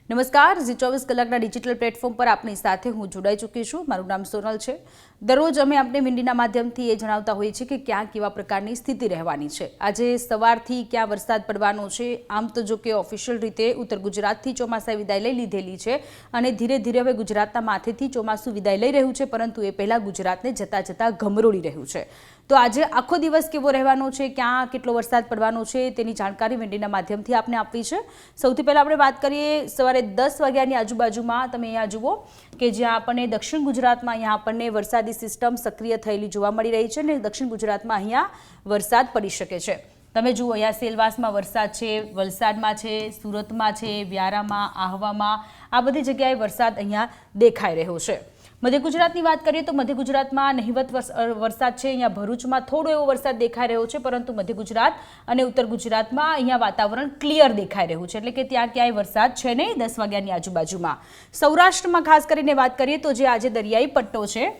નમસ્કાર, ઝી 24 કલાકના digital platform પર આપની સાથે હું જોડાઈ ચૂકી છું। મારું નામ સોનલ છે। દરરોજ અમે આપને વિંડીના માધ્યમથી એ જણાવતા હોઈએ છીએ કે ક્યાં કેવા પ્રકારની સ્થિતિ રહેવાની છે। આજે સવારથી ક્યાં વરસાદ પડવાનો છે। આમ તો જો કે ઓફિશિયલ રીતે ઉત્તર ગુજરાતથી ચોમાસાએ વિદાય લઈ લીધેલી છે અને ધીરે ધીરે હવે ગુજરાતના માથેથી ચોમાસું વિદાય લઈ રહ્યું છે, પરંતુ એ પહેલાં ગુજરાતને જતા જતા ગમરોળી રહ્યું છે। તો આજે આખો દિવસ કેવો રહેવાનો છે, ક્યાં કેટલો વરસાદ પડવાનો છે તેની જાણકારી વિંડીના માધ્યમથી આપને આપવી છે। સૌથી પહેલાં આપણે વાત કરીએ સવારે 10 વાગ્યાની આજુબાજુમાં। તમે અહીંયા જુઓ કે જ્યાં આપણને દક્ષિણ ગુજરાતમાં અહીંયા આપણને વરસાદી સિસ્ટમ સક્રિય થયેલી જોવા મળી રહી છે અને દક્ષિણ ગુજરાતમાં અહીંયા વરસાદ પડી શકે છે। તમે જુઓ અહીંયા સેલવાસમાં વરસાદ છે, વલસાડમાં છે, સુરતમાં છે, વ્યારામાં, આહવામાં, આ બધી જગ્યાએ વરસાદ અહીંયા દેખાઈ રહ્યો છે। મધ્ય ગુજરાતની વાત કરીએ તો મધ્ય ગુજરાતમાં નહિવત વરસાદ છે। અહીંયા ભરૂચમાં થોડો એવો વરસાદ દેખાઈ રહ્યો છે, પરંતુ મધ્ય ગુજરાત અને ઉત્તર ગુજરાતમાં અહીંયા વાતાવરણ ક્લિયર દેખાઈ રહ્યું છે, એટલે કે ત્યાં ક્યાંય વરસાદ છે નહીં 10 વાગ્યાની આજુબાજુમાં। સૌરાષ્ટ્રમાં ખાસ કરીને વાત કરીએ તો જે આજે દરિયાઈ પટ્ટો છે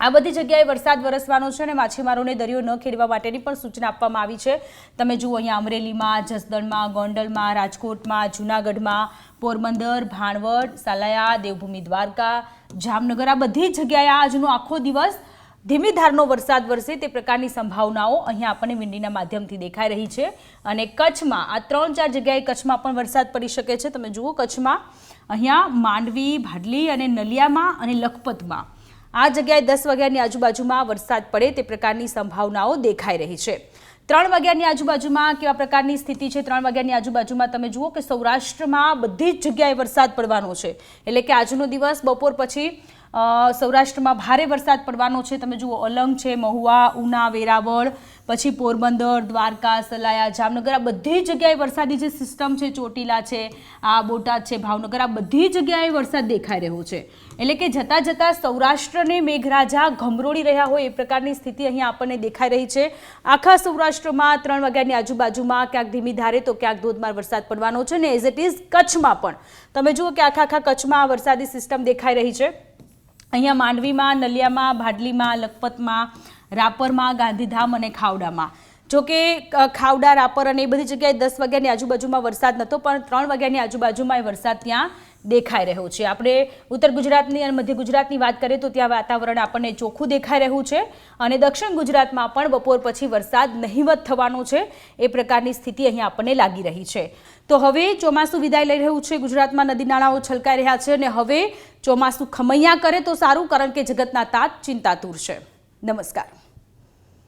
આ બધી જગ્યાએ વરસાદ વરસવાનો છે અને માછીમારોને દરિયો ન ખેડવા માટેની પણ સૂચના આપવામાં આવી છે। તમે જુઓ અહીંયા અમરેલીમાં, જસદણમાં, ગોંડલમાં, રાજકોટમાં, જૂનાગઢમાં, પોરબંદર, ભાણવડ, સાલાયા, દેવભૂમિ દ્વારકા, જામનગર, આ બધી જગ્યાએ આજનો આખો દિવસ ધીમી ધારનો વરસાદ વરસે તે પ્રકારની સંભાવનાઓ અહીંયા આપણને વિંડીના માધ્યમથી દેખાઈ રહી છે। અને કચ્છમાં આ 3-4 જગ્યાએ કચ્છમાં પણ વરસાદ પડી શકે છે। તમે જુઓ કચ્છમાં અહીંયા માંડવી, ભાડલી અને નલિયામાં અને લખપતમાં આ જગ્યાએ 10 વાગ્યાની આજુબાજુમાં વરસાદ પડે તે પ્રકારની સંભાવનાઓ દેખાઈ રહી છે। 3 વાગ્યાની આજુબાજુમાં કેવા પ્રકારની સ્થિતિ છે? 3 વાગ્યાની આજુબાજુમાં તમે જુઓ કે સૌરાષ્ટ્રમાં બધી જ જગ્યાએ વરસાદ પડવાનો છે, એટલે કે આજનો દિવસ બપોર પછી સૌરાષ્ટ્રમાં ભારે વરસાદ પડવાનો છે। તમે જુઓ અલંગ છે, મહુવા, ઉના, વેરાવળ, પછી પોરબંદર, દ્વારકા, સલાયા, જામનગર, આ બધી જગ્યાએ વરસાદી જે સિસ્ટમ છે, ચોટીલા છે, આ બોટાદ છે, ભાવનગર, આ બધી જગ્યાએ વરસાદ દેખાઈ રહ્યો છે। એટલે કે જતાં જતાં સૌરાષ્ટ્રને મેઘરાજા ગમરોળી રહ્યા હોય એ પ્રકારની સ્થિતિ અહીંયા આપણને દેખાઈ રહી છે। આખા સૌરાષ્ટ્રમાં 3 વાગ્યાની આજુબાજુમાં ક્યાંક ધીમી ધારે તો ક્યાંક ધોધમાર વરસાદ પડવાનો છે ને એઝ ઇટ ઇઝ કચ્છમાં પણ તમે જુઓ કે આખા કચ્છમાં વરસાદી સિસ્ટમ દેખાઈ રહી છે। અહીંયા માંડવીમાં, નલિયામાં, ભાડલીમાં, લખપતમાં, રાપરમાં, ગાંધીધામ અને ખાવડામાં, જોકે ખાવડા, રાપર અને એ બધી જગ્યાએ 10 વાગ્યાની આજુબાજુમાં વરસાદ નહોતો, પણ 3 વાગ્યાની આજુબાજુમાં એ વરસાદ ત્યાં દેખાઈ રહ્યો છે। આપણે ઉત્તર ગુજરાતની અને મધ્ય ગુજરાતની વાત કરીએ તો ત્યાં વાતાવરણ આપણને ચોખ્ખું દેખાઈ રહ્યું છે અને દક્ષિણ ગુજરાતમાં પણ બપોર પછી વરસાદ નહિવત થવાનો છે એ પ્રકારની સ્થિતિ અહીંયા આપણને લાગી રહી છે। તો હવે ચોમાસું વિદાય લઈ રહ્યું છે, ગુજરાતમાં નદી નાળાઓ છલકાઈ રહ્યા છે અને હવે ચોમાસું ખમૈયા કરે તો સારું, કારણ કે જગતના તાત ચિંતાતુર છે। નમસ્કાર।